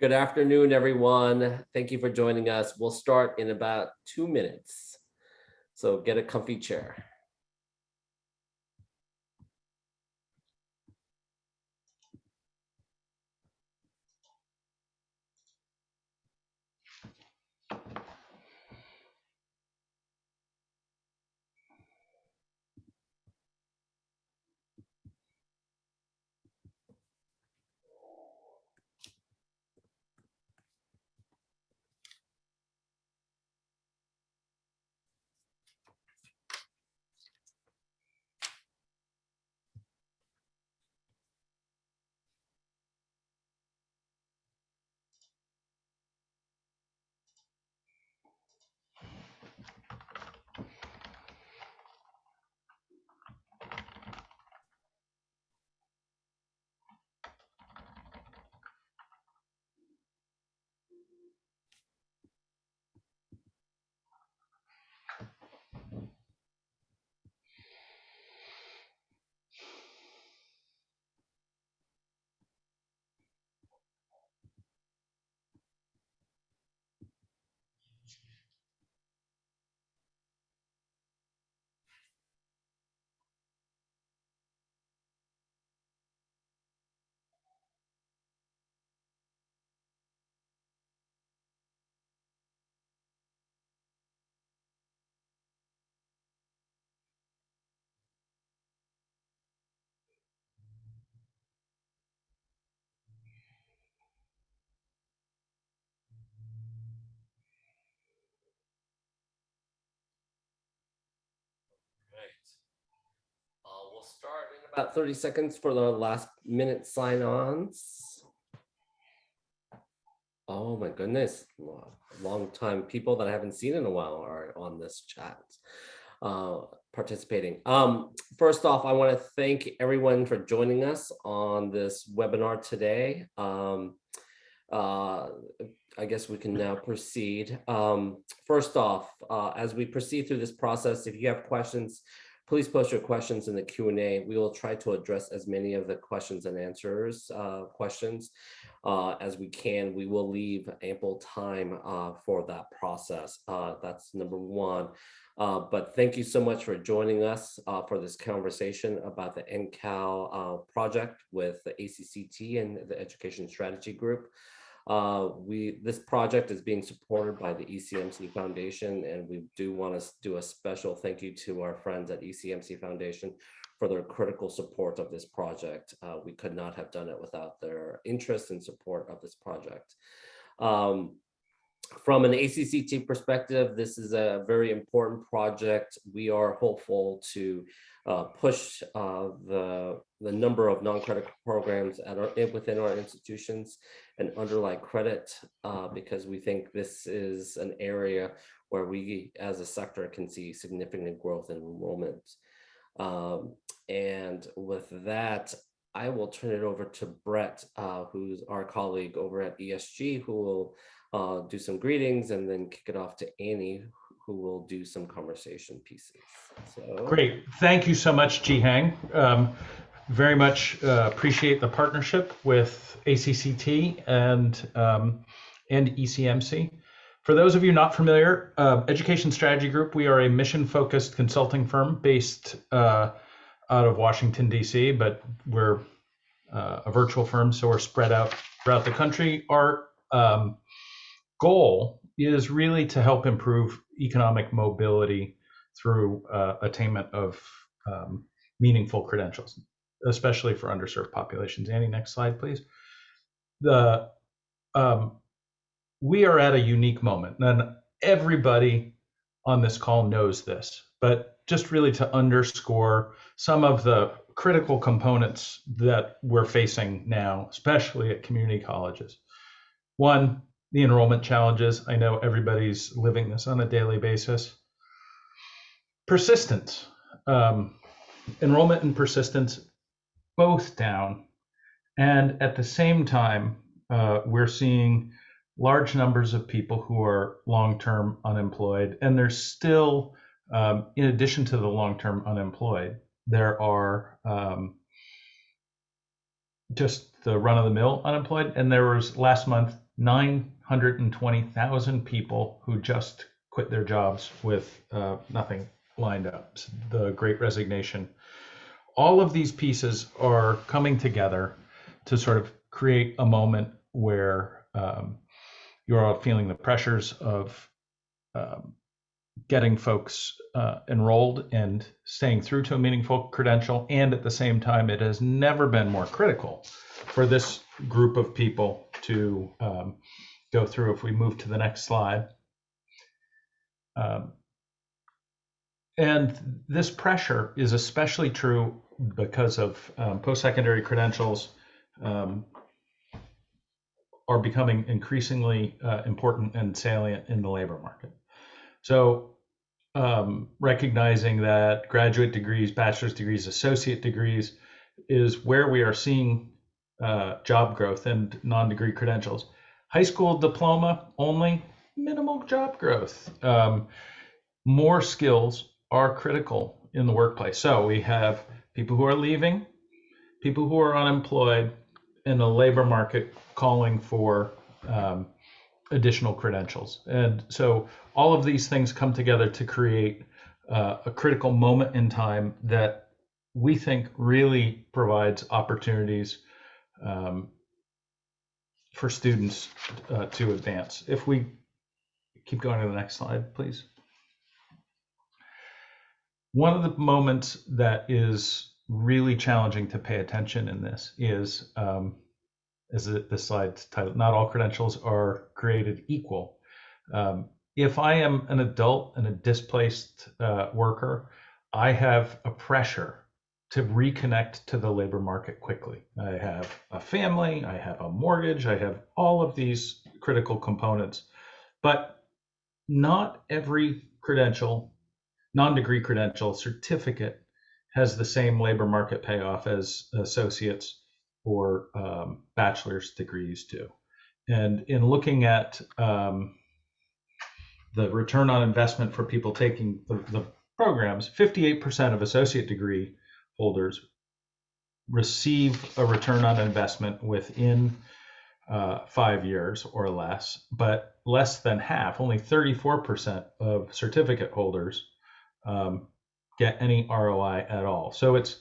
Good afternoon, everyone. Thank you for joining us. We'll start in about 2 minutes. So get a comfy chair. We'll start in about 30 seconds for the last minute sign-ons. Oh my goodness, long time people that I haven't seen in a while are on this chat participating. First off, I want to thank everyone for joining us on this webinar today. I guess we can now proceed. First off, as we proceed through this process, if you have questions, please post your questions in the Q&A. We will try to address as many of the questions and answers as we can. We will leave ample time for that process. That's number one. But thank you so much for joining us for this conversation about the NCAL project with the ACCT and the Education Strategy Group. This project is being supported by the ECMC Foundation, and we do want to do a special thank you to our friends at ECMC Foundation for their critical support of this project. We could not have done it without their interest and support of this project. From an ACCT perspective, this is a very important project. We are hopeful to push the number of non-credit programs within our institutions and underlie credit because we think this is an area where we as a sector can see significant growth in enrollment. And with that, I will turn it over to Brett, who's our colleague over at ESG, who will do some greetings and then kick it off to Annie, who will do some conversation pieces. So great. Thank you so much, Jihang. Very much appreciate the partnership with ACCT and ECMC. For those of you not familiar, Education Strategy Group, we are a mission-focused consulting firm based out of Washington, D.C., but we're a virtual firm, so we're spread out throughout the country. Our goal is really to help improve economic mobility through attainment of meaningful credentials, especially for underserved populations. Annie, next slide, please. We are at a unique moment, and everybody on this call knows this, but just really to underscore some of the critical components that we're facing now, especially at community colleges. One, the enrollment challenges. I know everybody's living this on a daily basis. Persistence, enrollment and persistence, both down. And at the same time, we're seeing large numbers of people who are long-term unemployed. And there's still, in addition to the long-term unemployed, there are just the run-of-the-mill unemployed. And there was last month, 920,000 people who just quit their jobs with nothing lined up. The Great Resignation. All of these pieces are coming together to sort of create a moment where you're all feeling the pressures of getting folks enrolled and staying through to a meaningful credential. And at the same time, it has never been more critical for this group of people to go through. If we move to the next slide. And this pressure is especially true because of post-secondary credentials are becoming increasingly important and salient in the labor market. So recognizing that graduate degrees, bachelor's degrees, associate degrees is where we are seeing job growth and non-degree credentials. High school diploma only, minimal job growth. More skills are critical in the workplace. So we have people who are leaving, people who are unemployed, and the labor market calling for additional credentials. And so all of these things come together to create a critical moment in time that we think really provides opportunities for students to advance. If we keep going to the next slide, please. One of the moments that is really challenging to pay attention in this is, as the slide's titled, not all credentials are created equal. If I am an adult and a displaced worker, I have a pressure to reconnect to the labor market quickly. I have a family, I have a mortgage, I have all of these critical components, but not every credential, non-degree credential certificate has the same labor market payoff as associates or bachelor's degrees do. And in looking at the return on investment for people taking the programs, 58% of associate degree holders receive a return on investment within 5 years or less, but less than half, only 34% of certificate holders get any ROI at all. So it's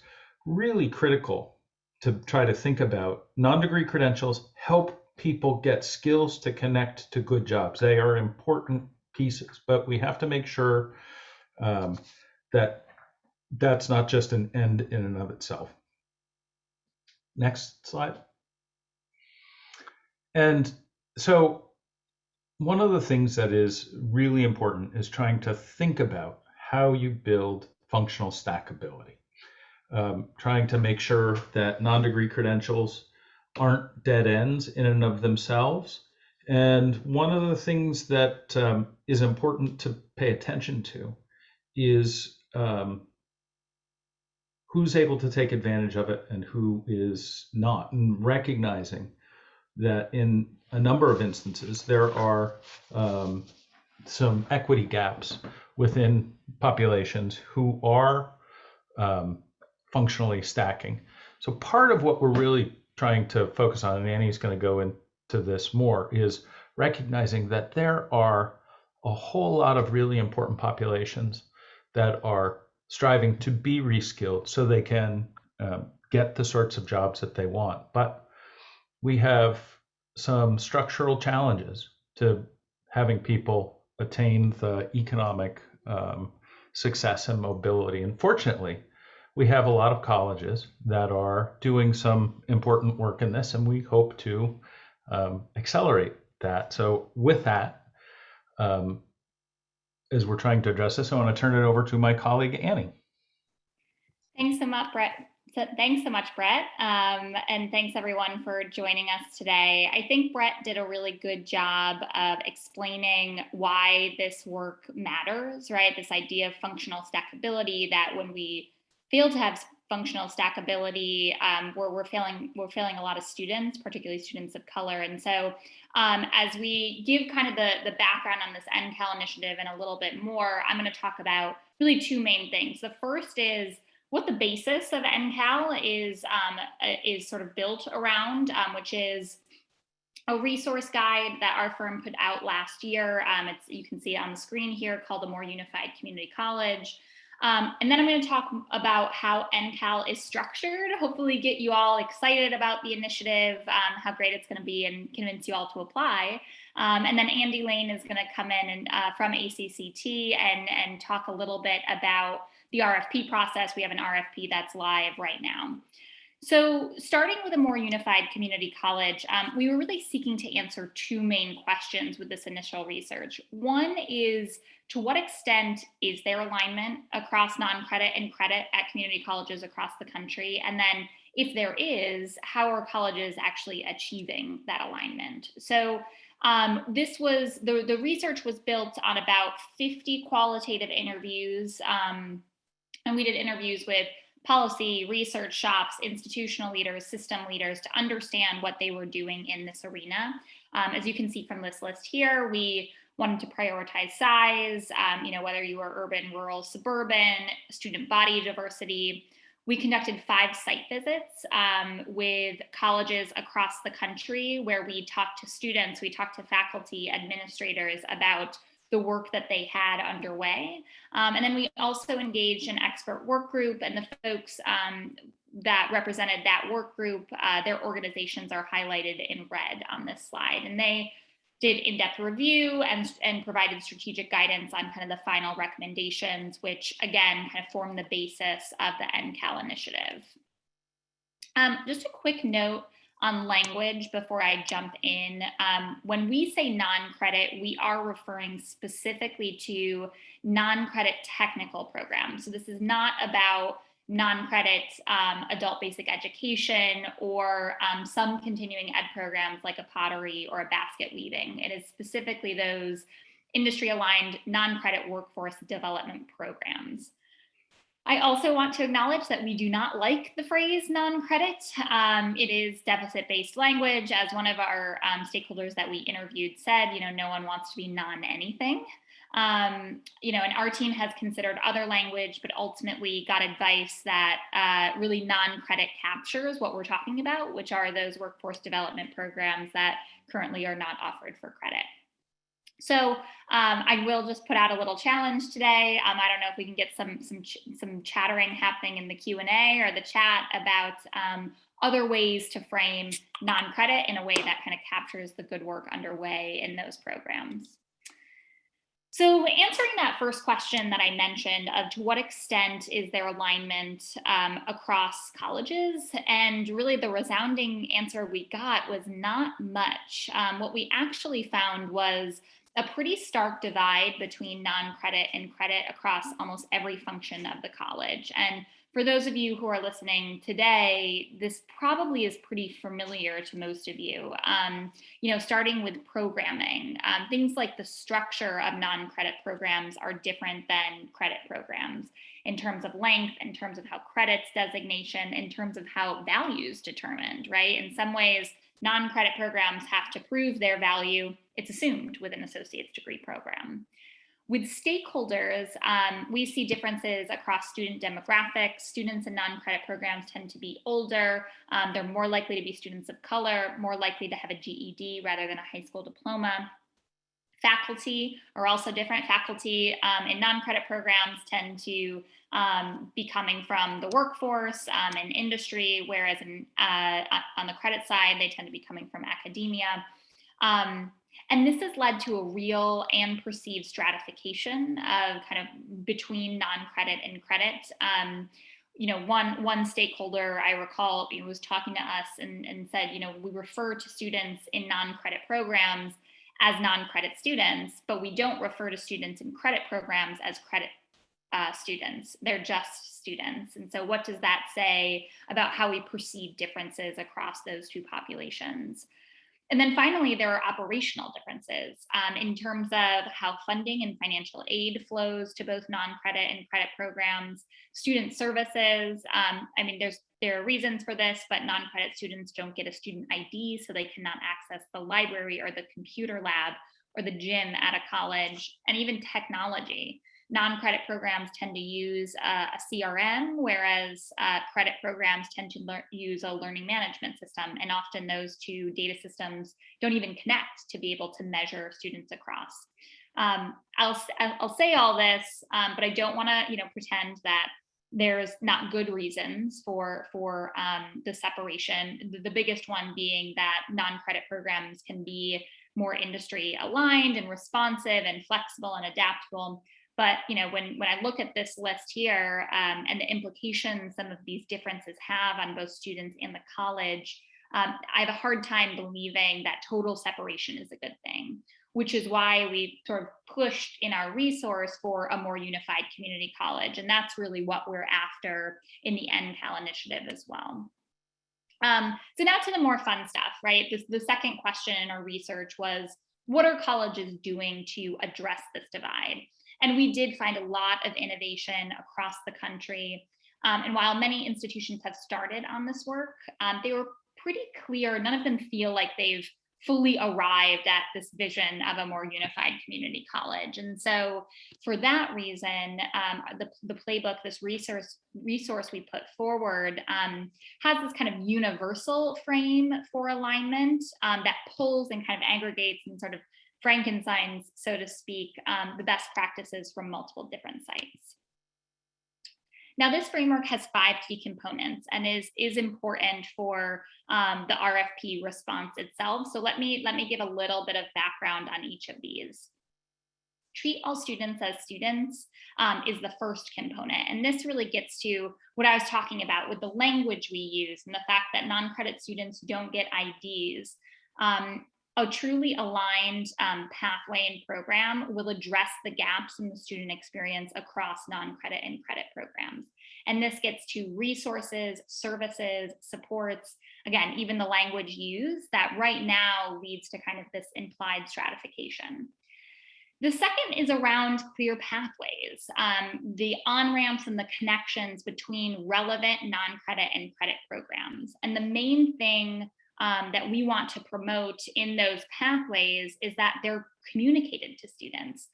really critical to try to think about non-degree credentials help people get skills to connect to good jobs. They are important pieces, but we have to make sure that that's not just an end in and of itself. Next slide. And so one of the things that is really important is trying to think about how you build functional stackability. Trying to make sure that non-degree credentials aren't dead ends in and of themselves. And one of the things that is important to pay attention to is who's able to take advantage of it and who is not, and recognizing that in a number of instances, there are some equity gaps within populations who are functionally stacking. So part of what we're really trying to focus on, and Annie's going to go into this more, is recognizing that there are a whole lot of really important populations that are striving to be reskilled so they can get the sorts of jobs that they want. But we have some structural challenges to having people attain the economic success and mobility. And fortunately, we have a lot of colleges that are doing some important work in this, and we hope to accelerate that. So with that, as we're trying to address this, I want to turn it over to my colleague, Annie. Thanks so much, Brett. And thanks everyone for joining us today. I think Brett did a really good job of explaining why this work matters, right? This idea of functional stackability, that when we fail to have functional stackability, we're failing a lot of students, particularly students of color. And so as we give kind of the background on this NCAL initiative and a little bit more, I'm going to talk about really two main things. The first is what the basis of NCAL is sort of built around, which is a resource guide that our firm put out last year. You can see it on the screen here, called A More Unified Community College. And then I'm going to talk about how NCAL is structured, hopefully get you all excited about the initiative, how great it's going to be, and convince you all to apply. And then Andy Lane is going to come in and, from ACCT and talk a little bit about the RFP process. We have an RFP that's live right now. So starting with A More Unified Community College, we were really seeking to answer two main questions with this initial research. One is, to what extent is there alignment across non-credit and credit at community colleges across the country? And then if there is, how are colleges actually achieving that alignment? So the research was built on about 50 qualitative interviews, and we did interviews with policy, research shops, institutional leaders, system leaders, to understand what they were doing in this arena. As you can see from this list here, we wanted to prioritize size, whether you were urban, rural, suburban, student body diversity. We conducted 5 site visits with colleges across the country, where we talked to students, we talked to faculty, administrators about the work that they had underway. And then we also engaged an expert work group, and the folks that represented that work group, their organizations are highlighted in red on this slide. And they did in-depth review and provided strategic guidance on kind of the final recommendations, which again, kind of form the basis of the NCAL initiative. Just a quick note on language before I jump in. When we say non-credit, we are referring specifically to non-credit technical programs. So this is not about non-credit adult basic education or some continuing ed programs like a pottery or a basket weaving. It is specifically those industry-aligned non-credit workforce development programs. I also want to acknowledge that we do not like the phrase non-credit. It is deficit-based language. As one of our stakeholders that we interviewed said, no one wants to be non-anything. And our team has considered other language, but ultimately got advice that really non-credit captures what we're talking about, which are those workforce development programs that currently are not offered for credit. So I will just put out a little challenge today. I don't know if we can get some chattering happening in the Q&A or the chat about other ways to frame non-credit in a way that kind of captures the good work underway in those programs. So answering that first question that I mentioned of to what extent is there alignment across colleges, and really the resounding answer we got was not much. What we actually found was a pretty stark divide between non-credit and credit across almost every function of the college. And for those of you who are listening today, this probably is pretty familiar to most of you. Starting with programming, things like the structure of non-credit programs are different than credit programs in terms of length, in terms of how credits designation, in terms of how value is determined, right? In some ways, non-credit programs have to prove their value. It's assumed with an associate's degree program. With stakeholders, we see differences across student demographics. Students in non-credit programs tend to be older. They're more likely to be students of color, more likely to have a GED rather than a high school diploma. Faculty are also different. Faculty in non-credit programs tend to be coming from the workforce and industry, whereas on the credit side, they tend to be coming from academia. And this has led to a real and perceived stratification of kind of between non-credit and credit. One stakeholder I recall was talking to us and said, we refer to students in non-credit programs as non-credit students, but we don't refer to students in credit programs as credit students. They're just students. And so what does that say about how we perceive differences across those two populations? And then finally, there are operational differences in terms of how funding and financial aid flows to both non-credit and credit programs, student services. There are reasons for this, but non-credit students don't get a student ID, so they cannot access the library or the computer lab or the gym at a college, and even technology. non-credit programs tend to use a CRM, whereas credit programs tend to use a learning management system. And often those two data systems don't even connect to be able to measure students across. I'll say all this, but I don't want to, pretend that there's not good reasons for the separation. The biggest one being that non-credit programs can be more industry aligned and responsive and flexible and adaptable. But when I look at this list here and the implications some of these differences have on both students and the college, I have a hard time believing that total separation is a good thing, which is why we sort of pushed in our resource for a more unified community college. And that's really what we're after in the NCAL initiative as well. So now to the more fun stuff, right? The second question in our research was, what are colleges doing to address this divide? And we did find a lot of innovation across the country. And while many institutions have started on this work, they were pretty clear. None of them feel like they've fully arrived at this vision of a more unified community college. And so for that reason, the playbook, this resource we put forward has this kind of universal frame for alignment that pulls and kind of aggregates and sort of Frankensteins, so to speak, the best practices from multiple different sites. Now, this framework has 5 key components and is important for the RFP response itself. So let me give a little bit of background on each of these. Treat all students as students is the first component. And this really gets to what I was talking about with the language we use and the fact that non-credit students don't get IDs. A truly aligned pathway and program will address the gaps in the student experience across non-credit and credit programs. And this gets to resources, services, supports, again, even the language used that right now leads to kind of this implied stratification. The second is around clear pathways, the on-ramps and the connections between relevant non-credit and credit programs. And the main thing that we want to promote in those pathways is that they're communicated to students.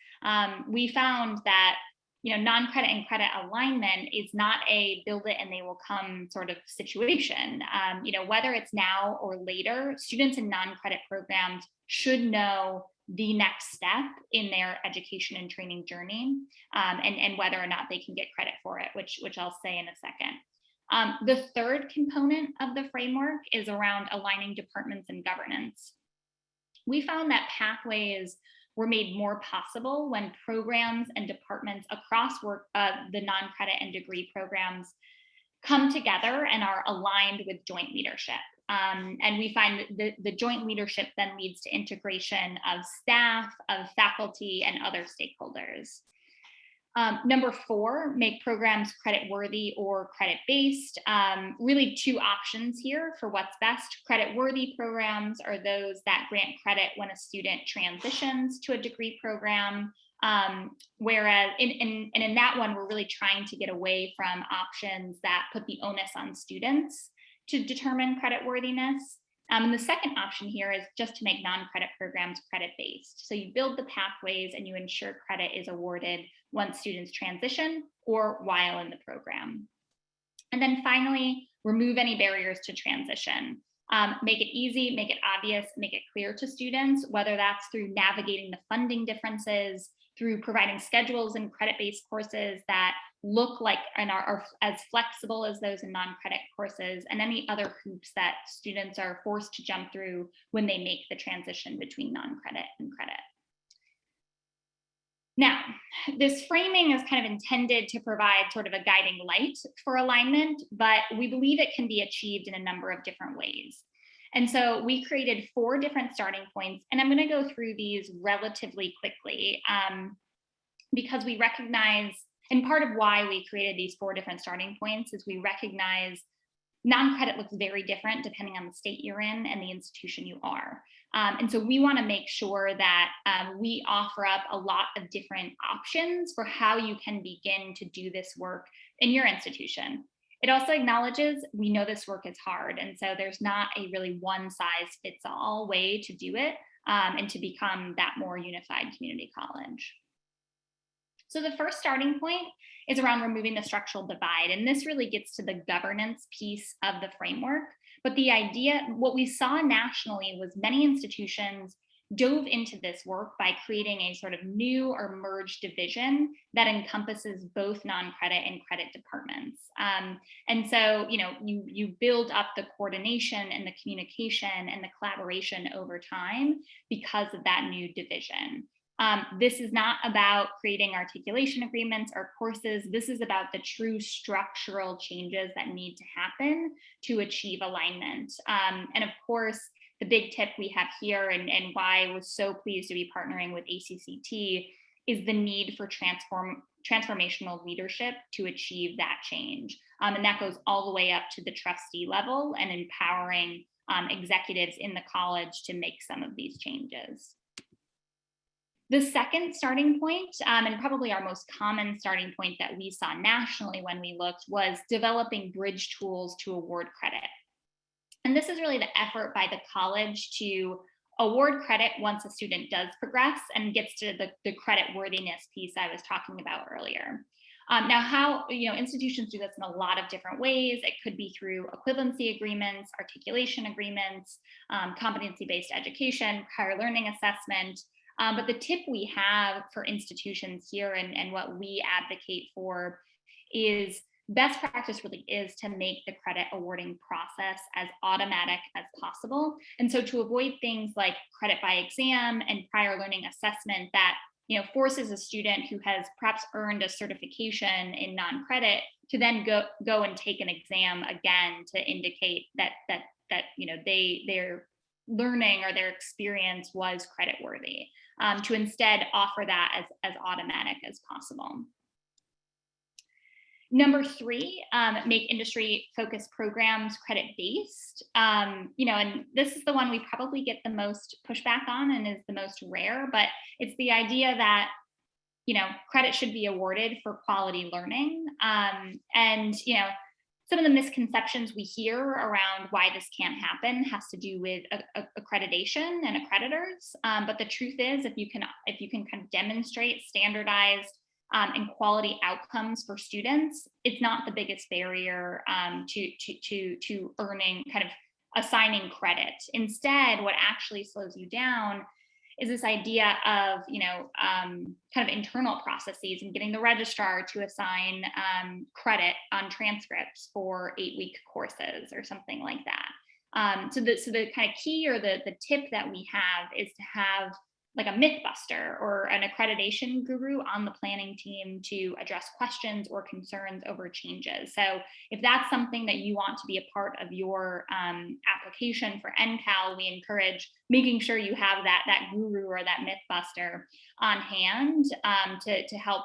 We found that non-credit and credit alignment is not a build it and they will come sort of situation. Whether it's now or later, students in non-credit programs should know the next step in their education and training journey, and whether or not they can get credit for it, which I'll say in a second. The third component of the framework is around aligning departments and governance. We found that pathways were made more possible when programs and departments across the non-credit and degree programs come together and are aligned with joint leadership. And we find that the joint leadership then leads to integration of staff, of faculty, and other stakeholders. Number 4, make programs credit worthy or credit based. Really 2 options here for what's best. Credit worthy programs are those that grant credit when a student transitions to a degree program. Whereas in that one, we're really trying to get away from options that put the onus on students to determine credit worthiness. And the second option here is just to make non-credit programs credit-based. So you build the pathways and you ensure credit is awarded once students transition or while in the program. And then finally, remove any barriers to transition. Make it easy, make it obvious, make it clear to students, whether that's through navigating the funding differences, through providing schedules and credit-based courses that look like and are as flexible as those in non-credit courses, and any other hoops that students are forced to jump through when they make the transition between non-credit and credit. Now, this framing is kind of intended to provide sort of a guiding light for alignment, but we believe it can be achieved in a number of different ways. And so we created 4 different starting points, and I'm going to go through these relatively quickly because we recognize, and part of why we created these 4 different starting points is we recognize non-credit looks very different depending on the state you're in and the institution you are. And so we want to make sure that we offer up a lot of different options for how you can begin to do this work in your institution. It also acknowledges we know this work is hard, and so there's not a really one-size-fits-all way to do it and to become that more unified community college. So the first starting point is around removing the structural divide. And this really gets to the governance piece of the framework. But the idea, what we saw nationally was many institutions dove into this work by creating a sort of new or merged division that encompasses both non-credit and credit departments. And so, you build up the coordination and the communication and the collaboration over time because of that new division. This is not about creating articulation agreements or courses. This is about the true structural changes that need to happen to achieve alignment. And of course, the big tip we have here and why I was so pleased to be partnering with ACCT is the need for transformational leadership to achieve that change. And that goes all the way up to the trustee level and empowering executives in the college to make some of these changes. The second starting point, and probably our most common starting point that we saw nationally when we looked, was developing bridge tools to award credit. And this is really the effort by the college to award credit once a student does progress and gets to the credit worthiness piece I was talking about earlier. Now, how institutions do this in a lot of different ways. It could be through equivalency agreements, articulation agreements, competency-based education, prior learning assessment. But the tip we have for institutions here and what we advocate for is best practice really is to make the credit awarding process as automatic as possible. And so to avoid things like credit by exam and prior learning assessment that forces a student who has perhaps earned a certification in non-credit to then go and take an exam again to indicate that their learning or their experience was credit worthy, to instead offer that as automatic as possible. Number three, make industry-focused programs credit-based. And this is the one we probably get the most pushback on and is the most rare, but it's the idea that, credit should be awarded for quality learning. Some of the misconceptions we hear around why this can't happen has to do with accreditation and accreditors. But the truth is, if you can kind of demonstrate standardized and quality outcomes for students, it's not the biggest barrier to earning, kind of assigning credit. Instead, what actually slows you down is this idea of kind of internal processes and getting the registrar to assign credit on transcripts for 8-week courses or something like that. So the kind of key or the tip that we have is to have like a mythbuster or an accreditation guru on the planning team to address questions or concerns over changes. So if that's something that you want to be a part of your application for NCAL, we encourage making sure you have that guru or that mythbuster on hand to help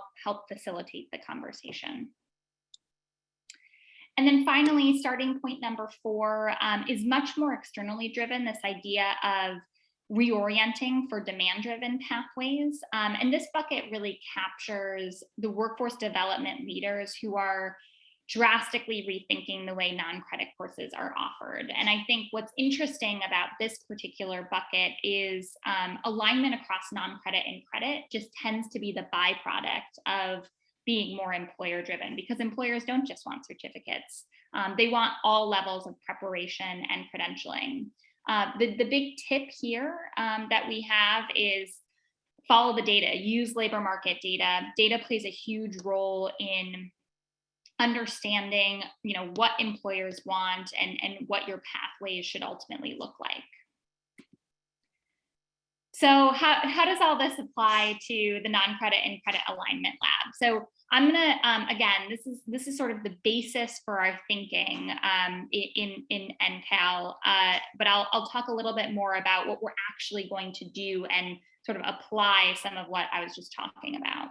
facilitate the conversation. And then finally, starting point number 4 is much more externally driven, this idea of reorienting for demand-driven pathways. And this bucket really captures the workforce development leaders who are drastically rethinking the way non-credit courses are offered. And I think what's interesting about this particular bucket is alignment across non-credit and credit just tends to be the byproduct of being more employer-driven, because employers don't just want certificates. They want all levels of preparation and credentialing. The big tip here that we have is follow the data, use labor market data. Data plays a huge role in understanding, what employers want and what your pathways should ultimately look like. So how does all this apply to the non-credit and credit alignment lab? So I'm gonna, again, this is sort of the basis for our thinking in NCAL, but I'll talk a little bit more about what we're actually going to do and sort of apply some of what I was just talking about.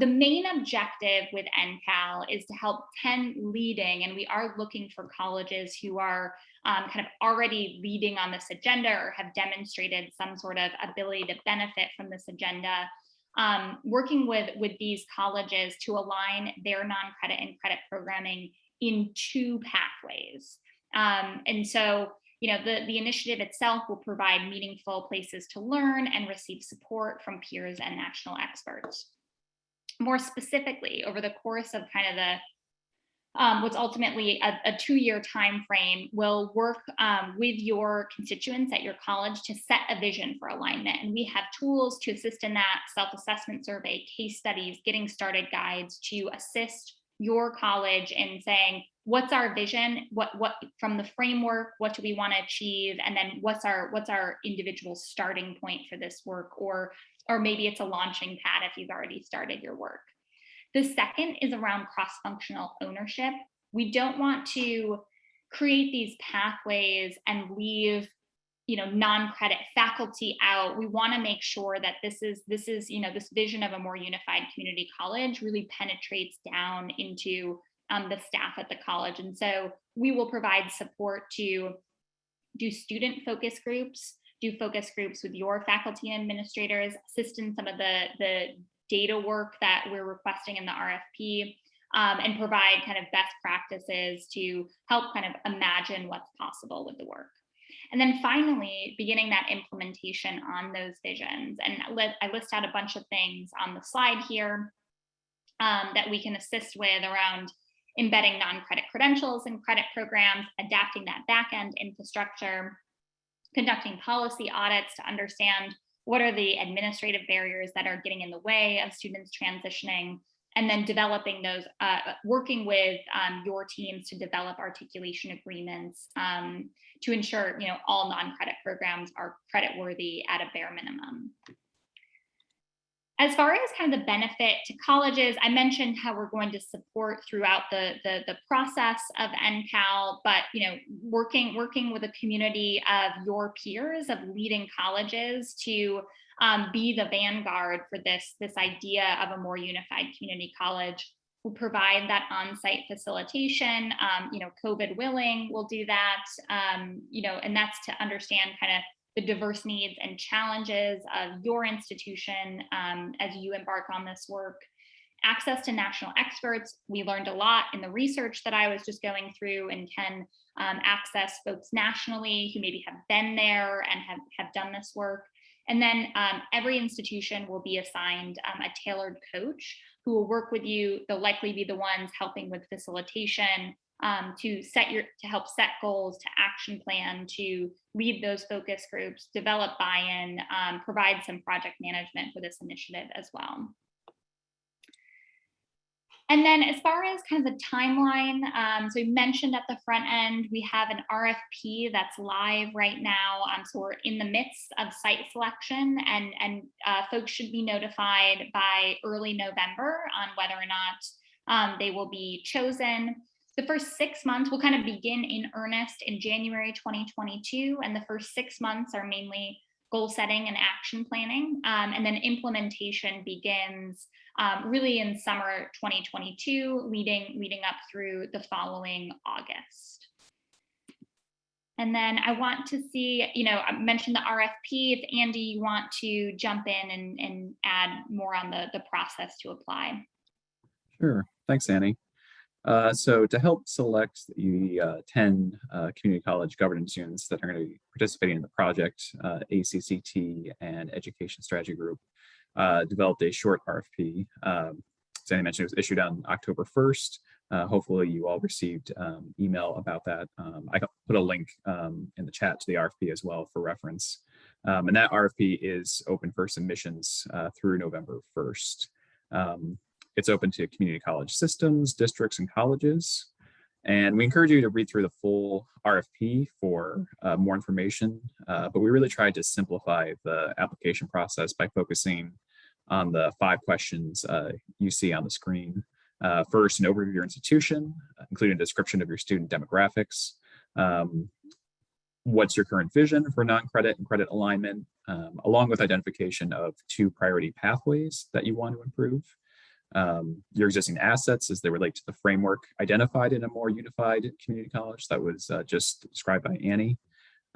The main objective with NCAL is to help 10 leading, and we are looking for colleges who are kind of already leading on this agenda or have demonstrated some sort of ability to benefit from this agenda, working with these colleges to align their non-credit and credit programming in 2 pathways. And so, the initiative itself will provide meaningful places to learn and receive support from peers and national experts. more specifically, over the course of kind of the what's ultimately a 2-year time frame, will work with your constituents at your college to set a vision for alignment. And we have tools to assist in that: self-assessment survey, case studies, getting started guides, to assist your college in saying, what's our vision, what from the framework, what do we want to achieve, and then what's our individual starting point for this work, or maybe it's a launching pad if you've already started your work. The second is around cross-functional ownership. We don't want to create these pathways and leave, non-credit faculty out. We want to make sure that this vision of a more unified community college really penetrates down into the staff at the college. And so we will provide support to do student focus groups, do focus groups with your faculty and administrators, assist in some of the data work that we're requesting in the RFP, and provide kind of best practices to help kind of imagine what's possible with the work. And then finally, beginning that implementation on those visions. And I list out a bunch of things on the slide here that we can assist with around embedding non-credit credentials in credit programs, adapting that back-end infrastructure, conducting policy audits to understand what are the administrative barriers that are getting in the way of students transitioning, and then developing those, working with your teams to develop articulation agreements to ensure all non-credit programs are credit worthy at a bare minimum. As far as kind of the benefit to colleges, I mentioned how we're going to support throughout the process of NCAL, but working with a community of your peers, of leading colleges, to be the vanguard for this idea of a more unified community college. We'll provide that on-site facilitation, COVID willing, we'll do that, and that's to understand kind of the diverse needs and challenges of your institution as you embark on this work. Access to national experts. We learned a lot in the research that I was just going through, and can access folks nationally who maybe have been there and have done this work. And then every institution will be assigned a tailored coach who will work with you. They'll likely be the ones helping with facilitation, to help set goals, to action plan, to lead those focus groups, develop buy-in, provide some project management for this initiative as well. And then as far as kind of the timeline, so we mentioned at the front end, we have an RFP that's live right now. So we're in the midst of site selection, and folks should be notified by early November on whether or not they will be chosen. The first 6 months will kind of begin in earnest in January 2022, and the first 6 months are mainly goal setting and action planning, and then implementation begins really in summer 2022, leading up through the following August. And then I want to see, I mentioned the RFP. If Andy, you want to jump in and add more on the process to apply. Sure, thanks, Annie. So to help select the 10 community college governance units that are going to be participating in the project, ACCT and Education Strategy Group developed a short RFP. As Annie mentioned, it was issued on October 1st. Hopefully you all received email about that. I put a link in the chat to the RFP as well for reference. And that RFP is open for submissions through November 1st. It's open to community college systems, districts, and colleges. And we encourage you to read through the full RFP for more information. But we really tried to simplify the application process by focusing on the 5 questions you see on the screen. First, an overview of your institution, including a description of your student demographics. What's your current vision for non-credit and credit alignment, along with identification of 2 priority pathways that you want to improve. Your existing assets as they relate to the framework identified in a more unified community college that was just described by Annie,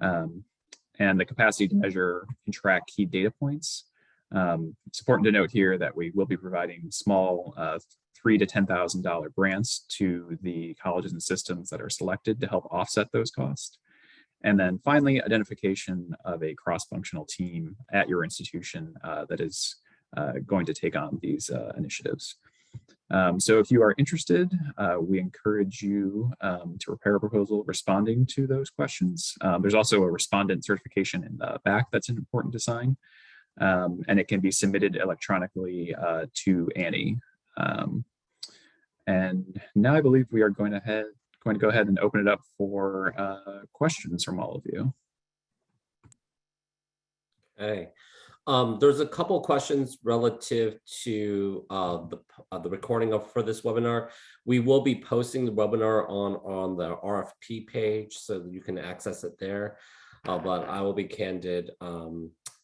and the capacity to measure and track key data points. It's important to note here that we will be providing small $3,000 to $10,000 grants to the colleges and systems that are selected to help offset those costs. And then finally, identification of a cross-functional team at your institution that is going to take on these initiatives. So if you are interested, we encourage you to prepare a proposal responding to those questions. There's also a respondent certification in the back that's important to sign, and it can be submitted electronically to Annie. And now I believe we are going to go ahead and open it up for questions from all of you. Okay. There's a couple questions relative to the recording for this webinar. We will be posting the webinar on the RFP page so that you can access it there. But I will be candid.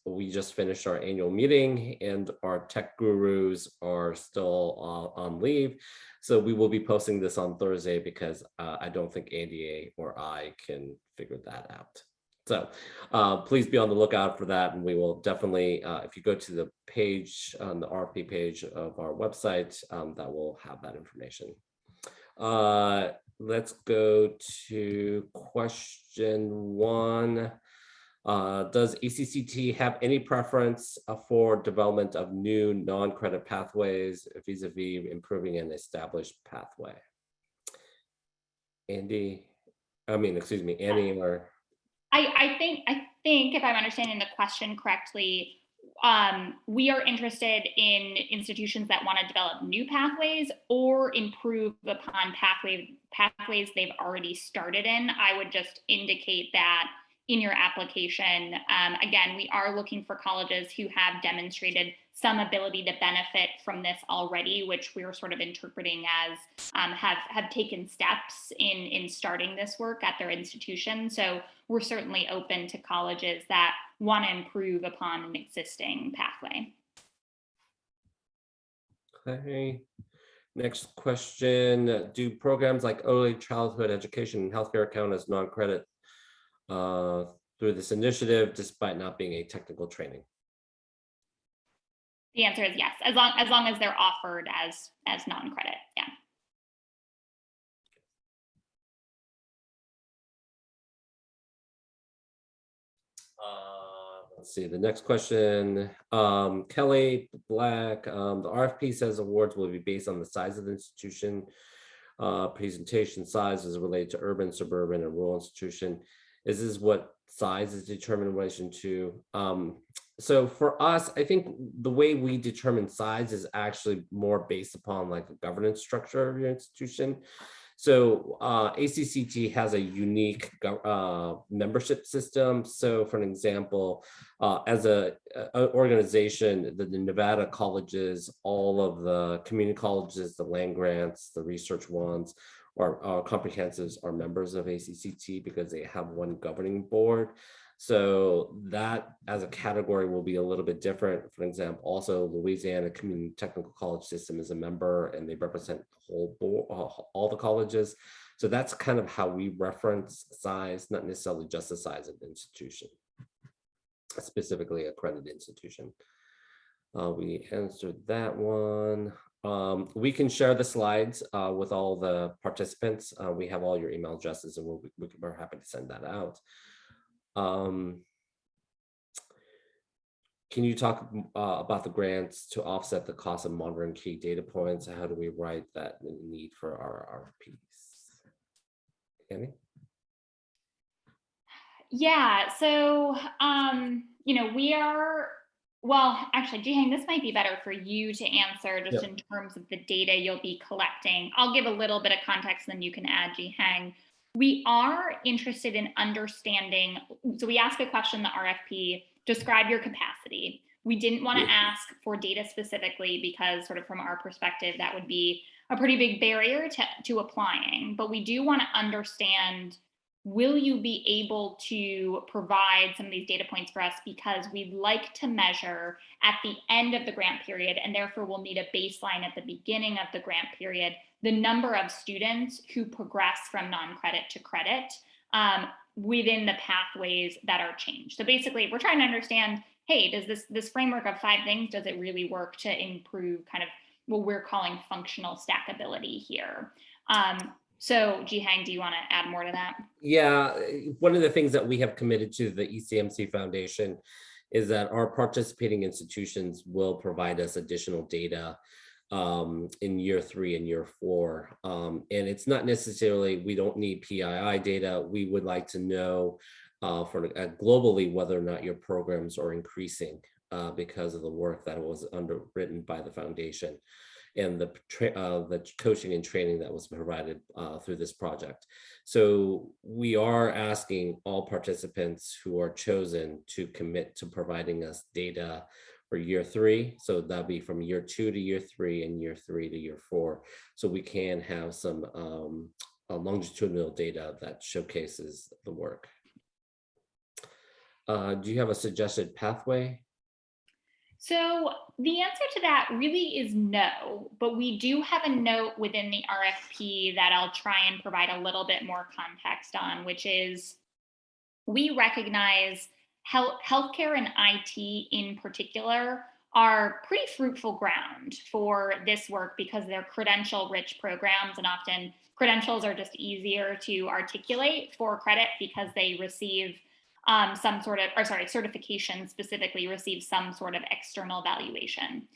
We just finished our annual meeting and our tech gurus are still on leave. So we will be posting this on Thursday because I don't think Andy or I can figure that out. So please be on the lookout for that. And we will definitely, if you go to the page on the RFP page of our website, that will have that information. Let's go to question 1. Does ACCT have any preference for development of new non-credit pathways vis-a-vis improving an established pathway? Annie, or? I think if I'm understanding the question correctly, we are interested in institutions that want to develop new pathways or improve upon pathways they've already started in. I would just indicate that in your application. Again, we are looking for colleges who have demonstrated some ability to benefit from this already, which we're sort of interpreting as have taken steps in starting this work at their institution. So we're certainly open to colleges that want to improve upon an existing pathway. Okay. Next question. Do programs like early childhood education and healthcare count as non-credit through this initiative, despite not being a technical training? The answer is yes, as long as they're offered as non-credit. Yeah. Let's see the next question. Kelly Black, the RFP says awards will be based on the size of the institution. Presentation size is related to urban, suburban, and rural institution. Is this what size is determined in relation to? So for us, I think the way we determine size is actually more based upon like the governance structure of your institution. So ACCT has a unique membership system. So for an example, as an organization, the Nevada colleges, all of the community colleges, the land grants, the research ones, or comprehensives are members of ACCT because they have one governing board. So that as a category will be a little bit different. For example, also Louisiana Community Technical College System is a member and they represent the whole board, all the colleges. So that's kind of how we reference size, not necessarily just the size of the institution, specifically accredited institution. We answered that one. We can share the slides with all the participants. We have all your email addresses and we're happy to send that out. Can you talk about the grants to offset the cost of monitoring key data points? How do we write that need for our RFPs? Annie? Yeah, so, we are, well, actually, Jihang, this might be better for you to answer just in terms of the data you'll be collecting. I'll give a little bit of context, then you can add, Jihang. We are interested in understanding, so we ask a question in the RFP, describe your capacity. We didn't want to ask for data specifically because sort of from our perspective, that would be a pretty big barrier to applying. But we do want to understand, will you be able to provide some of these data points for us? Because we'd like to measure at the end of the grant period, and therefore we'll need a baseline at the beginning of the grant period, the number of students who progress from non-credit to credit within the pathways that are changed. So basically, we're trying to understand, hey, does this framework of 5 things, does it really work to improve kind of what we're calling functional stackability here? So Jihang, do you want to add more to that? Yeah, one of the things that we have committed to the ECMC Foundation is that our participating institutions will provide us additional data in year 3 and year 4. And it's not necessarily, we don't need PII data. We would like to know globally whether or not your programs are increasing because of the work that was underwritten by the foundation and the coaching and training that was provided through this project. So we are asking all participants who are chosen to commit to providing us data for year 3. So that'll be from year 2 to year 3 and year 3 to year 4. So we can have some longitudinal data that showcases the work. Do you have a suggested pathway? So the answer to that really is no, but we do have a note within the RFP that I'll try and provide a little bit more context on, which is we recognize healthcare and IT in particular are pretty fruitful ground for this work because they're credential-rich programs, and often credentials are just easier to articulate for credit because they receive certification specifically receives some sort of external valuation.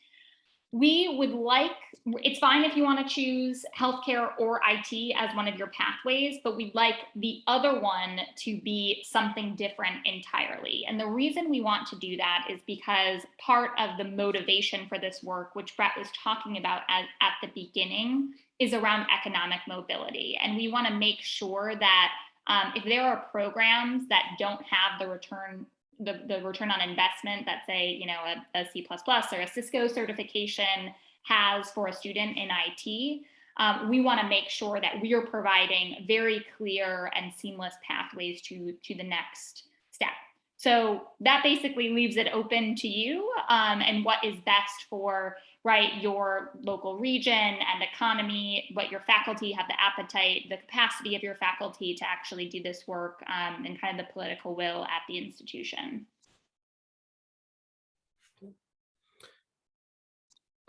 We would like, it's fine if you want to choose healthcare or IT as one of your pathways, but we'd like the other one to be something different entirely. And the reason we want to do that is because part of the motivation for this work, which Brett was talking about at the beginning, is around economic mobility. And we want to make sure that if there are programs that don't have the return on investment that, say, you know, a C++ or a Cisco certification has for a student in IT, we want to make sure that we are providing very clear and seamless pathways to the next step. So that basically leaves it open to you and what is best for your local region and economy, what your faculty have the appetite, the capacity of your faculty to actually do this work, and kind of the political will at the institution.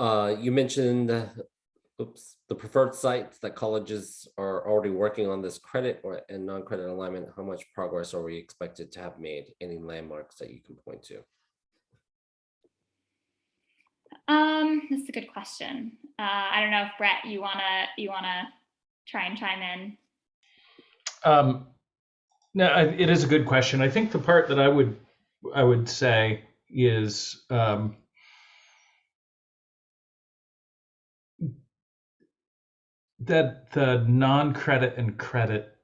You mentioned the preferred sites that colleges are already working on this credit and non-credit alignment. How much progress are we expected to have made? Any landmarks that you can point to? That's a good question. I don't know if Brett, you wanna try and chime in. No, it is a good question. I think the part that I would say is that the non-credit and credit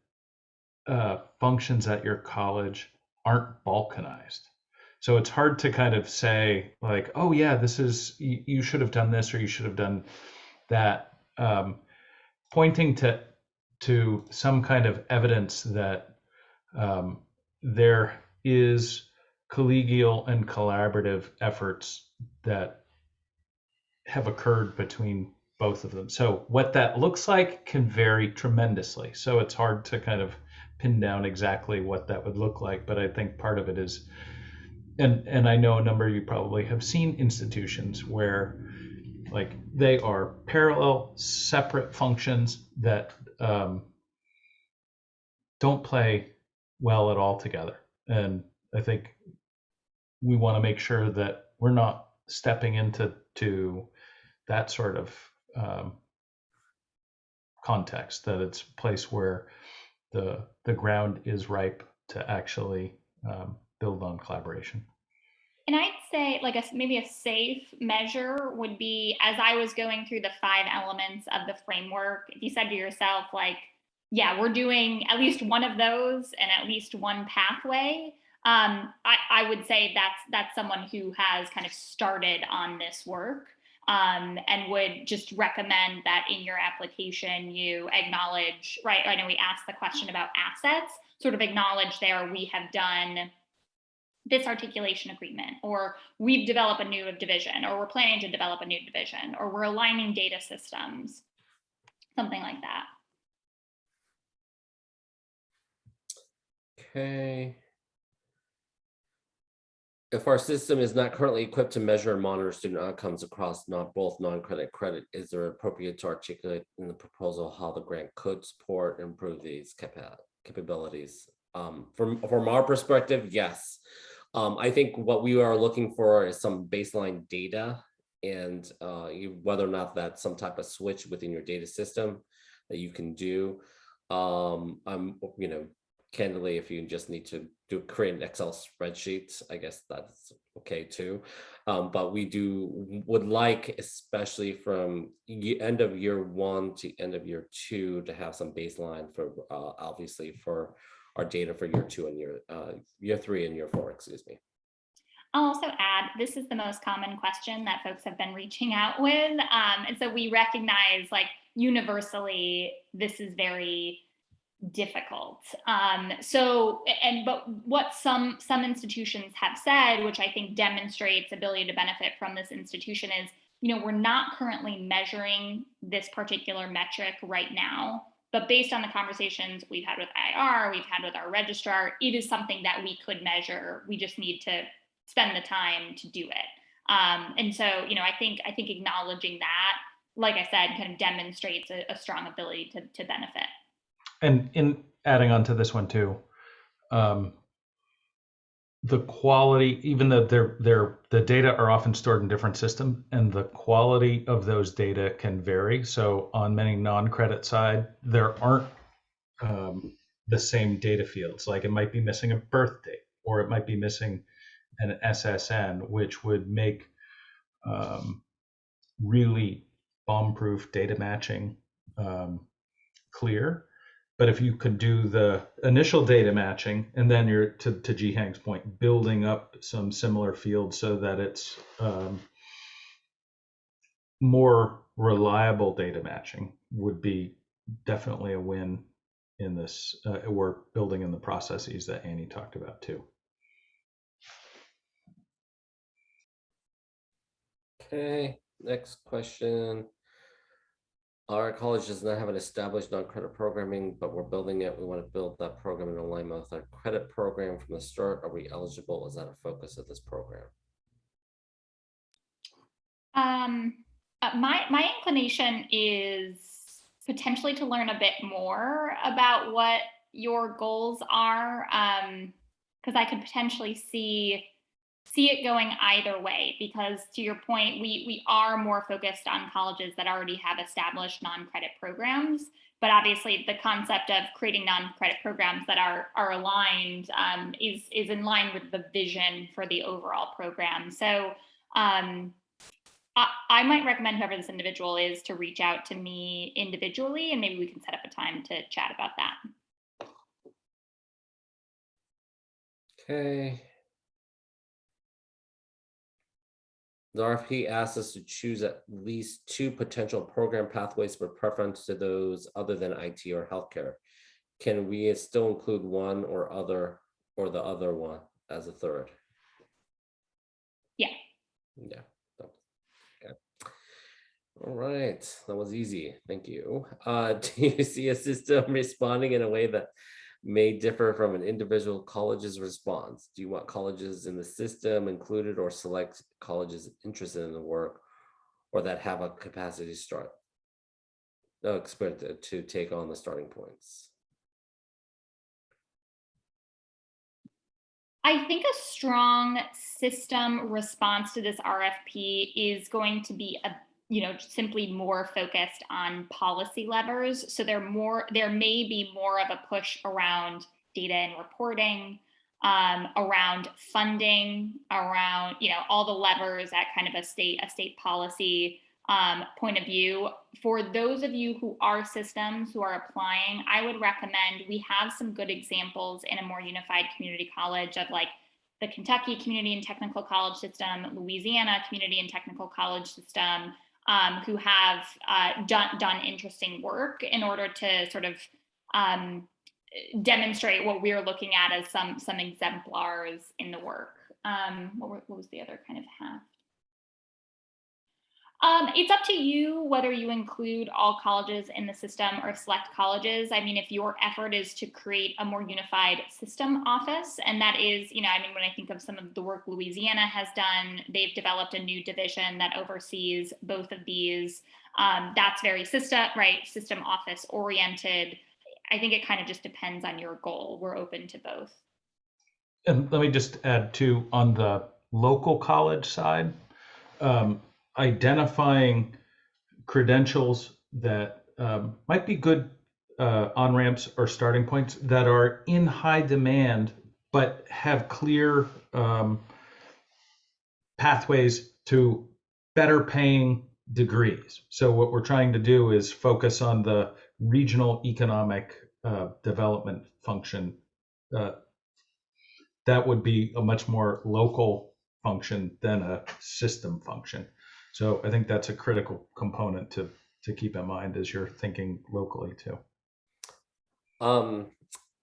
functions at your college aren't balkanized. So it's hard to kind of say like, oh yeah, this is, you should have done this or you should have done that. Pointing to some kind of evidence that there is collegial and collaborative efforts that have occurred between both of them. So what that looks like can vary tremendously. So it's hard to kind of pin down exactly what that would look like. But I think part of it is, and I know a number of you probably have seen institutions where like they are parallel, separate functions that don't play well at all together. And I think we want to make sure that we're not stepping into that sort of context, that it's a place where the ground is ripe to actually build on collaboration. And I'd say like maybe a safe measure would be, as I was going through the 5 elements of the framework, if you said to yourself like, yeah, we're doing at least one of those and at least one pathway, I would say that's someone who has kind of started on this work, and would just recommend that in your application you acknowledge, right? I know we asked the question about assets, sort of acknowledge there we have done this articulation agreement, or we've developed a new division, or we're planning to develop a new division, or we're aligning data systems, something like that. Okay. If our system is not currently equipped to measure and monitor student outcomes across both non-credit credit, is there appropriate to articulate in the proposal how the grant could support and improve these capabilities? From our perspective, yes. I think what we are looking for is some baseline data, and whether or not that's some type of switch within your data system that you can do. Candidly, if you just need to create an Excel spreadsheet, I guess that's okay too. But we would like, especially from end of year 1 to end of year 2, to have some baseline for obviously for our data for year 2 and year 3 and year 4, excuse me. I'll also add, this is the most common question that folks have been reaching out with. And so we recognize, like, universally, this is very difficult. But what some institutions have said, which I think demonstrates ability to benefit from this institution, is, we're not currently measuring this particular metric right now, but based on the conversations we've had with IR, we've had with our registrar, it is something that we could measure. We just need to spend the time to do it. And so, I think acknowledging that, like I said, kind of demonstrates a strong ability to benefit. And in adding on to this one too, the quality, even though the data are often stored in different systems, and the quality of those data can vary. So on many non-credit side, there aren't the same data fields. Like, it might be missing a birth date, or it might be missing an SSN, which would make really bomb-proof data matching clear. But if you could do the initial data matching, and then you're, to Jihang's point, building up some similar fields so that it's more reliable data matching, would be definitely a win in this work building in the processes that Annie talked about too. Okay, next question. Our college does not have an established non-credit programming, but we're building it. We want to build that program in alignment with our credit program from the start. Are we eligible? Is that a focus of this program? My inclination is potentially to learn a bit more about what your goals are, because I could potentially see it going either way, because to your point, we are more focused on colleges that already have established non-credit programs, but obviously the concept of creating non-credit programs that are aligned is in line with the vision for the overall program. So I might recommend, whoever this individual is, to reach out to me individually, and maybe we can set up a time to chat about that. Okay. The RFP asks us to choose at least 2 potential program pathways with preference to those other than IT or healthcare. Can we still include one or the other one as a third? Yeah. Yeah. Okay. All right. That was easy. Thank you. Do you see a system responding in a way that may differ from an individual college's response? Do you want colleges in the system included, or select colleges interested in the work or that have a capacity to start to take on the starting points? I think a strong system response to this RFP is going to be simply more focused on policy levers. So there may be more of a push around data and reporting, around funding, around all the levers at kind of a state policy point of view. For those of you who are systems who are applying, I would recommend, we have some good examples in a more unified community college of, like, the Kentucky Community and Technical College System, Louisiana Community and Technical College System, who have done interesting work in order to sort of demonstrate what we're looking at as some exemplars in the work. What was the other kind of half? It's up to you whether you include all colleges in the system or select colleges. I mean, if your effort is to create a more unified system office, and that is, when I think of some of the work Louisiana has done, they've developed a new division that oversees both of these. That's very system office oriented. I think it kind of just depends on your goal. We're open to both. And let me just add too, on the local college side, identifying credentials that might be good on-ramps or starting points that are in high demand, but have clear pathways to better paying degrees. So what we're trying to do is focus on the regional economic development function. That would be a much more local function than a system function. So I think that's a critical component to keep in mind as you're thinking locally too.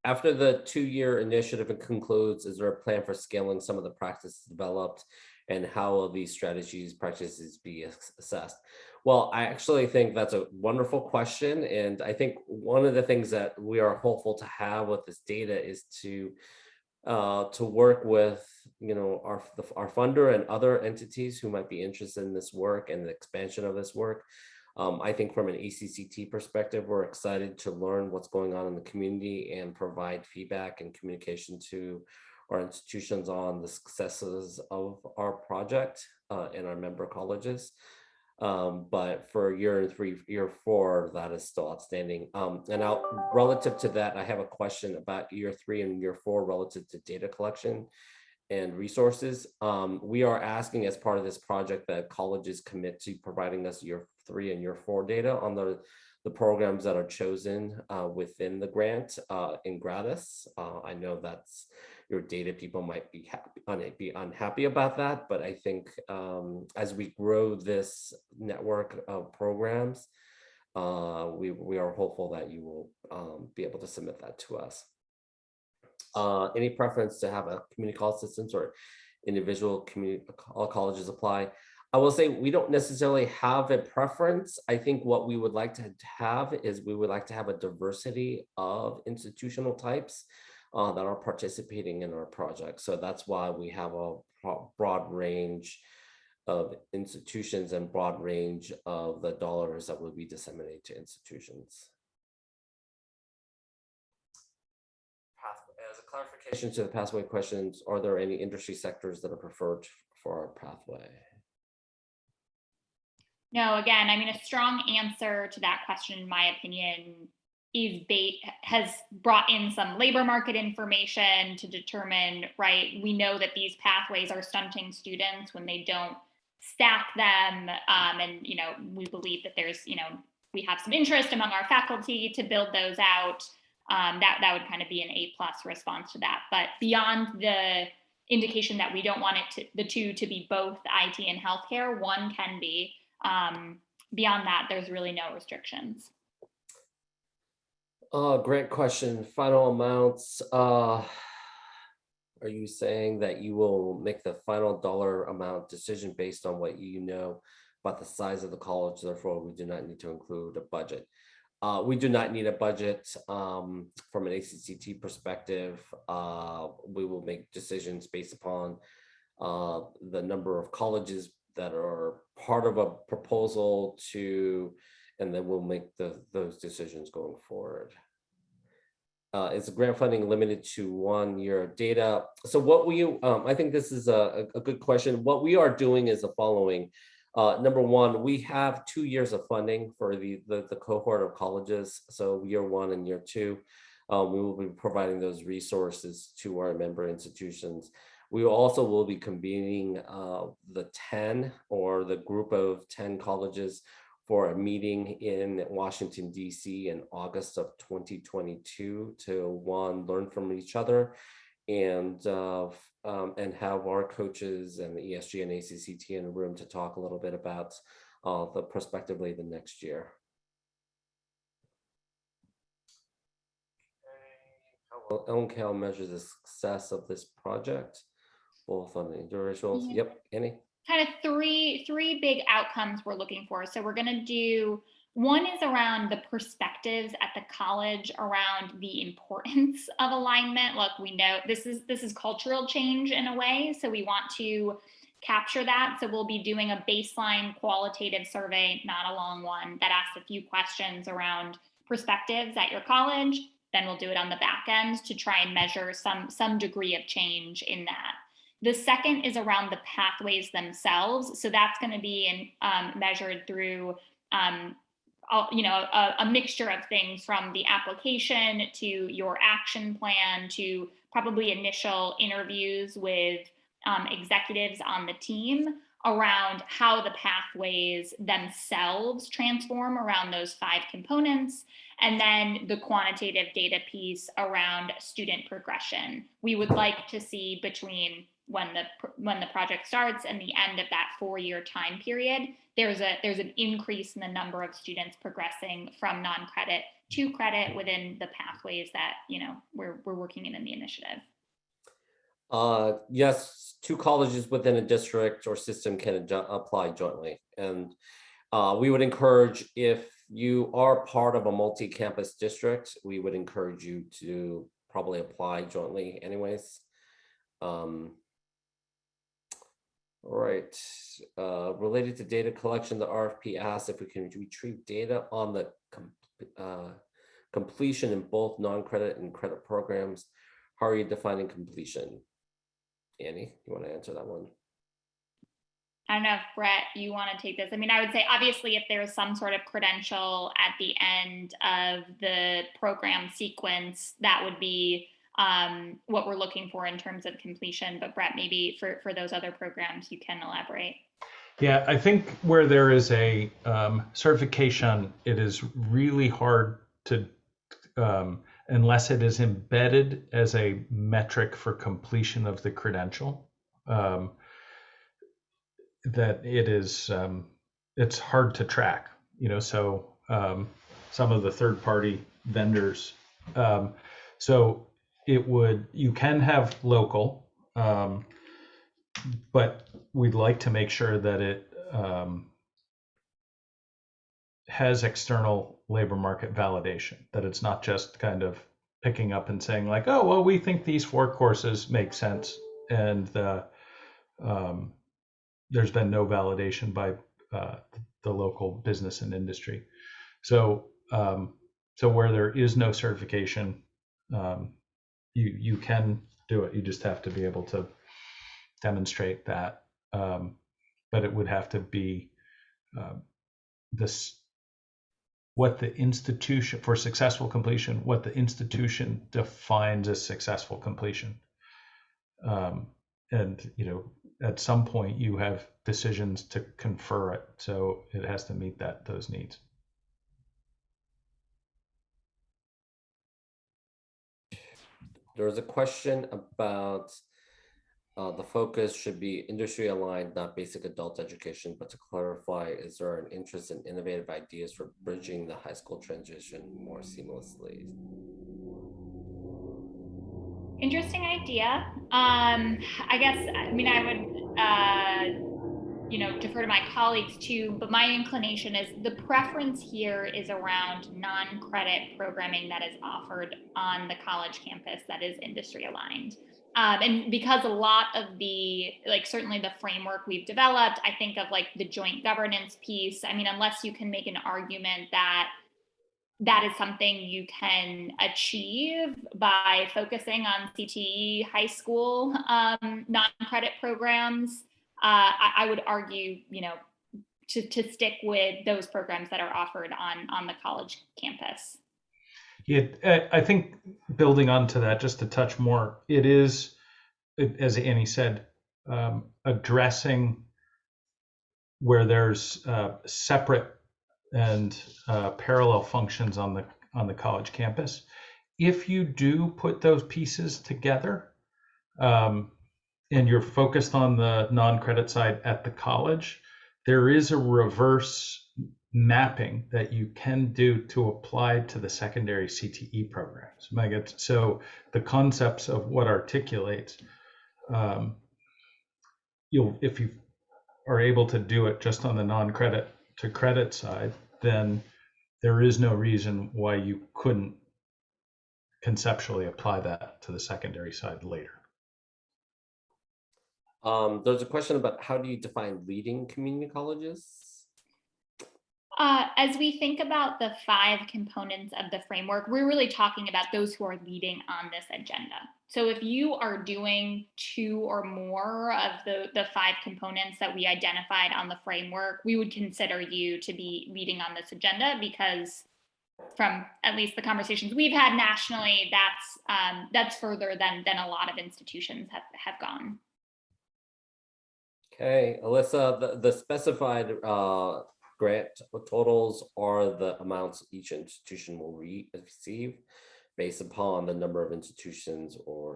After the 2-year initiative concludes, is there a plan for scaling some of the practices developed, and how will these practices be assessed? Well, I actually think that's a wonderful question. And I think one of the things that we are hopeful to have with this data is to work with, our funder and other entities who might be interested in this work and the expansion of this work. I think from an ACCT perspective, we're excited to learn what's going on in the community and provide feedback and communication to our institutions on the successes of our project and our member colleges. But for year 3, year 4, that is still outstanding. And relative to that, I have a question about year 3 and year 4 relative to data collection and resources. We are asking, as part of this project, that colleges commit to providing us year 3 and year 4 data on the programs that are chosen within the grant in gratis. I know that's your data people might be unhappy about that, but I think as we grow this network of programs, we are hopeful that you will be able to submit that to us. Any preference to have a community college systems or individual colleges apply? I will say we don't necessarily have a preference. I think what we would like to have is we would like to have a diversity of institutional types that are participating in our project. So that's why we have a broad range of institutions and broad range of the dollars that will be disseminated to institutions. As a clarification to the pathway questions, are there any industry sectors that are preferred for our pathway? No, again, I mean, a strong answer to that question, in my opinion, has brought in some labor market information to determine, right? We know that these pathways are stunting students when they don't stack them. And, we believe that there's, we have some interest among our faculty to build those out. That would kind of be an A+ response to that. But beyond the indication that we don't want the two to be both IT and healthcare, one can be. Beyond that, there's really no restrictions. Great question. Final amounts. Are you saying that you will make the final dollar amount decision based on what you know about the size of the college? Therefore, we do not need to include a budget. We do not need a budget from an ACCT perspective. We will make decisions based upon the number of colleges that are part of a proposal and then we'll make those decisions going forward. Is the grant funding limited to 1 year of data? So what I think this is a good question. What we are doing is the following. Number one, we have 2 years of funding for the cohort of colleges. So year 1 and year 2, we will be providing those resources to our member institutions. We also will be convening the 10 or the group of 10 colleges for a meeting in Washington, D.C. in August of 2022 to learn from each other and have our coaches and the ESG and ACCT in the room to talk a little bit about prospectively the next year. How will NCAL measure the success of this project, both on the individuals? Yeah. Yep, Annie? Kind of three big outcomes we're looking for. So we're going to do, one is around the perspectives at the college around the importance of alignment. Look, we know this is cultural change in a way, so we want to capture that. So we'll be doing a baseline qualitative survey, not a long one, that asks a few questions around perspectives at your college. then we'll do it on the back end to try and measure some degree of change in that. The second is around the pathways themselves. So that's going to be measured through a mixture of things, from the application to your action plan to probably initial interviews with executives on the team around how the pathways themselves transform around those 5 components, and then the quantitative data piece around student progression. We would like to see between when the project starts and the end of that 4-year time period, there's an increase in the number of students progressing from non-credit to credit within the pathways that we're working in the initiative. Yes, 2 colleges within a district or system can apply jointly. And we would encourage, if you are part of a multi-campus district, we would encourage you to probably apply jointly anyways. All right, related to data collection, the RFP asks if we can retrieve data on the completion in both non-credit and credit programs. How are you defining completion? Annie, you want to answer that one? I don't know if Brett, you want to take this. I mean, I would say obviously if there's some sort of credential at the end of the program sequence, that would be what we're looking for in terms of completion. But Brett, maybe for those other programs, you can elaborate. Yeah, I think where there is a certification, it is really hard to, unless it is embedded as a metric for completion of the credential, that it is, it's hard to track, so some of the third-party vendors. So you can have local, but we'd like to make sure that it has external labor market validation, that it's not just kind of picking up and saying like, oh, well, we think these 4 courses make sense. And there's been no validation by the local business and industry. So where there is no certification, you can do it. You just have to be able to demonstrate that. But it would have to be what the institution, for successful completion, what the institution defines as successful completion. And at some point you have decisions to confer it, so it has to meet those needs. There was a question about the focus should be industry aligned, not basic adult education, but to clarify, is there an interest in innovative ideas for bridging the high school transition more seamlessly? Interesting idea. I guess, I mean, I would, defer to my colleagues too, but my inclination is the preference here is around non-credit programming that is offered on the college campus that is industry aligned. And because a lot of certainly the framework we've developed, I think of like the joint governance piece. I mean, unless you can make an argument that is something you can achieve by focusing on CTE high school non-credit programs, I would argue, to stick with those programs that are offered on the college campus. Yeah, I think building onto that, just to touch more, it is, as Annie said, addressing where there's separate and parallel functions on the college campus. If you do put those pieces together, and you're focused on the non-credit side at the college, there is a reverse mapping that you can do to apply to the secondary CTE programs. So the concepts of what articulates, if you are able to do it just on the non-credit to credit side, then there is no reason why you couldn't conceptually apply that to the secondary side later. There's a question about how do you define leading community colleges? As we think about the 5 components of the framework, we're really talking about those who are leading on this agenda. So if you are doing 2 or more of the 5 components that we identified on the framework, we would consider you to be leading on this agenda, because from at least the conversations we've had nationally, that's further than a lot of institutions have gone. Okay, Alyssa, the specified grant totals are the amounts each institution will receive based upon the number of institutions or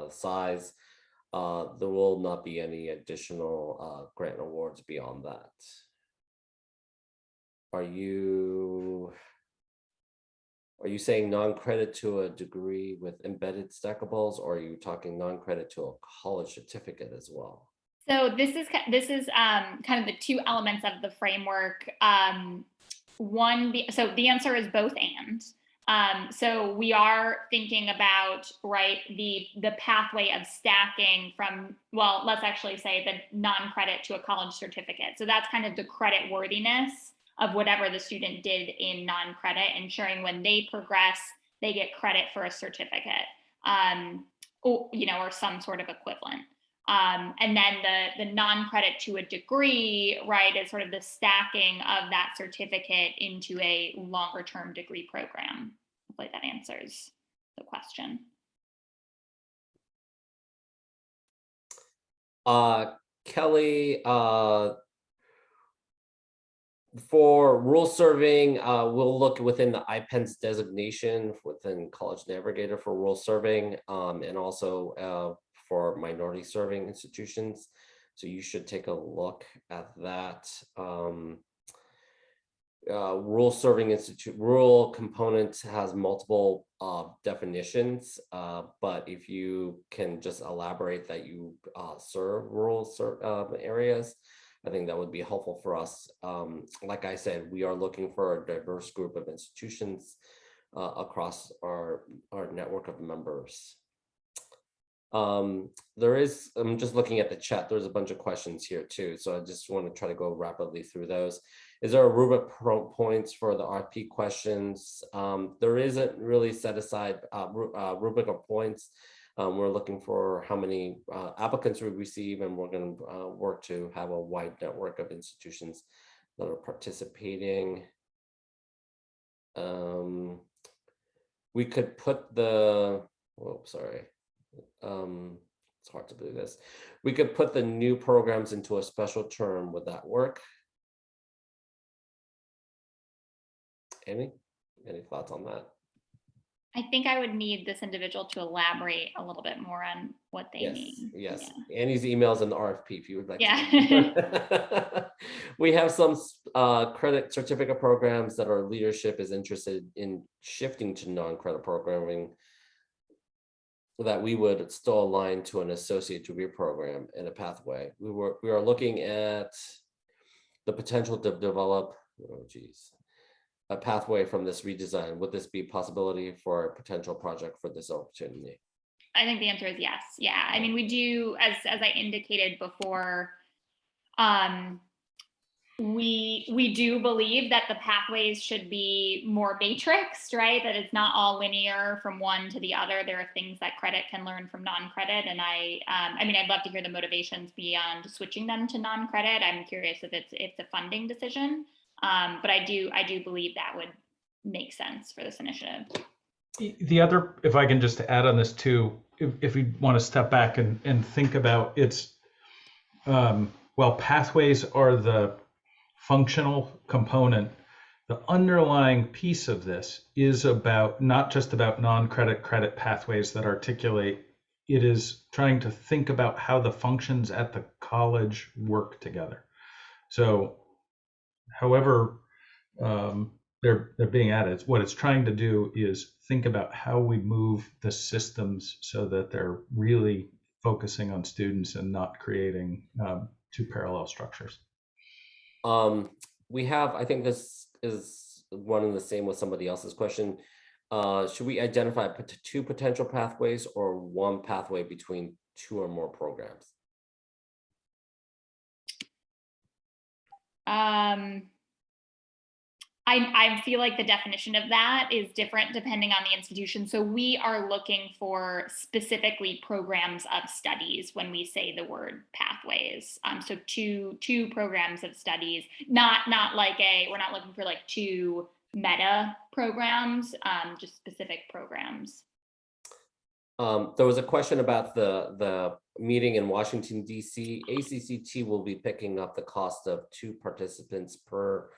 size. There will not be any additional grant awards beyond that. Are you saying non-credit to a degree with embedded stackables, or are you talking non-credit to a college certificate as well? So this is kind of the 2 elements of the framework. So the answer is both and. So we are thinking about, right, the pathway of stacking from, well, let's actually say the non-credit to a college certificate. So that's kind of the credit worthiness of whatever the student did in non-credit, ensuring when they progress, they get credit for a certificate, or some sort of equivalent. And then the non-credit to a degree, right, is sort of the stacking of that certificate into a longer term degree program. Hopefully that answers the question. Kelly, for rule serving, we'll look within the IPENS designation within College Navigator for rule serving, and also for minority serving institutions. So you should take a look at that. Rural component has multiple definitions, but if you can just elaborate that you serve rural areas, I think that would be helpful for us. Like I said, we are looking for a diverse group of institutions across our network of members. I'm just looking at the chat, there's a bunch of questions here too, so I just want to try to go rapidly through those. Is there a rubric points for the RFP questions? There isn't really set aside rubric of points. We're looking for how many applicants we receive, and we're going to work to have a wide network of institutions that are participating. We could put the, it's hard to believe this. We could put the new programs into a special term. Would that work? Any thoughts on that? I think I would need this individual to elaborate a little bit more on what they mean. Yes. Yeah. Annie's emails in the RFP if you would like. Yeah. We have some credit certificate programs that our leadership is interested in shifting to non-credit programming, that we would still align to an associate degree program in a pathway. We are looking at the potential to develop, a pathway from this redesign. Would this be a possibility for a potential project for this opportunity? I think the answer is yes. Yeah, I mean, we do, as I indicated before, we do believe that the pathways should be more matrixed, right? That it's not all linear from one to the other. There are things that credit can learn from non-credit, and I mean, I'd love to hear the motivations beyond switching them to non-credit. I'm curious if it's a funding decision. But I do believe that would make sense for this initiative. The other, if I can just add on this too, if we want to step back and think about it's, well, pathways are the functional component. The underlying piece of this is about not just about non-credit credit pathways that articulate. It is trying to think about how the functions at the college work together. So however they're being added, what it's trying to do is think about how we move the systems so that they're really focusing on students and not creating 2 parallel structures. We have, I think this is one and the same with somebody else's question. Should we identify 2 potential pathways or 1 pathway between 2 or more programs? I feel like the definition of that is different depending on the institution. So we are looking for specifically programs of studies when we say the word pathways. So two programs of studies, not like we're not looking for like two meta programs, just specific programs. There was a question about the meeting in Washington, D.C. ACCT will be picking up the cost of 2 participants per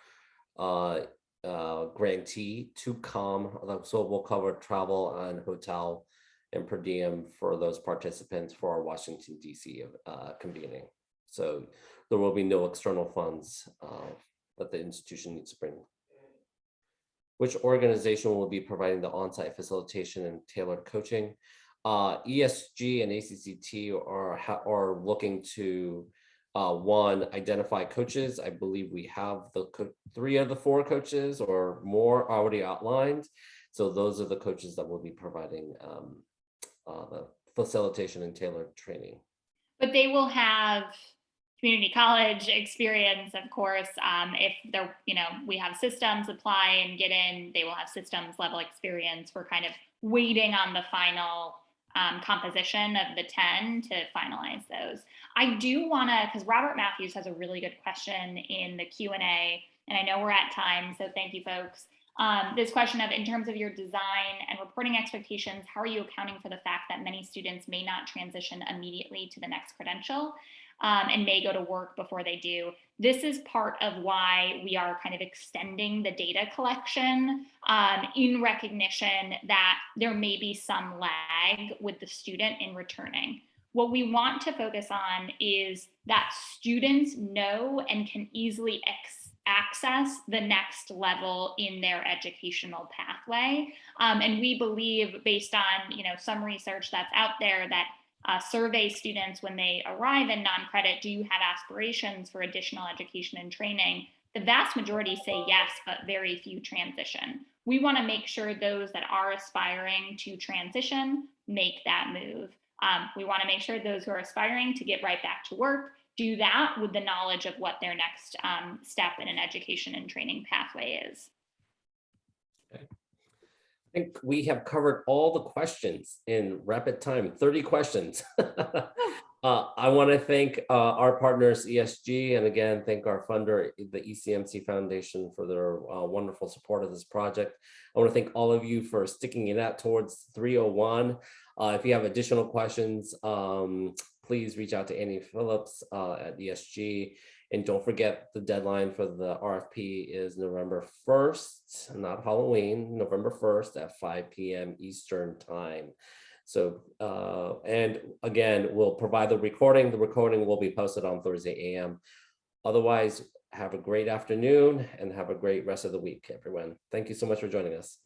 grantee to come. So we'll cover travel and hotel and per diem for those participants for our Washington, D.C. convening. So there will be no external funds that the institution needs to bring. Which organization will be providing the on-site facilitation and tailored coaching? ESG and ACCT are looking to one, identify coaches. I believe we have the 3 of the 4 coaches or more already outlined. So those are the coaches that will be providing the facilitation and tailored training. But they will have community college experience, of course. If they're, we have systems apply and get in, they will have systems level experience. We're kind of waiting on the final composition of the 10 to finalize those. I do want to, because Robert Matthews has a really good question in the Q&A, and I know we're at time, so thank you, folks. This question of, in terms of your design and reporting expectations, how are you accounting for the fact that many students may not transition immediately to the next credential and may go to work before they do? This is part of why we are kind of extending the data collection in recognition that there may be some lag with the student in returning. What we want to focus on is that students know and can easily access the next level in their educational pathway. And we believe, based on some research that's out there, that survey students when they arrive in non-credit, do you have aspirations for additional education and training? The vast majority say yes, but very few transition. We want to make sure those that are aspiring to transition make that move. We want to make sure those who are aspiring to get right back to work do that with the knowledge of what their next step in an education and training pathway is. Okay. I think we have covered all the questions in rapid time, 30 questions. I want to thank our partners, ESG, and again, thank our funder, the ECMC Foundation, for their wonderful support of this project. I want to thank all of you for sticking it out towards 3:01. If you have additional questions, please reach out to Annie Phillips at ESG. And don't forget, the deadline for the RFP is November 1st, not Halloween, November 1st at 5 p.m. Eastern time. So, and again, we'll provide the recording. The recording will be posted on Thursday a.m. Otherwise, have a great afternoon and have a great rest of the week, everyone. Thank you so much for joining us.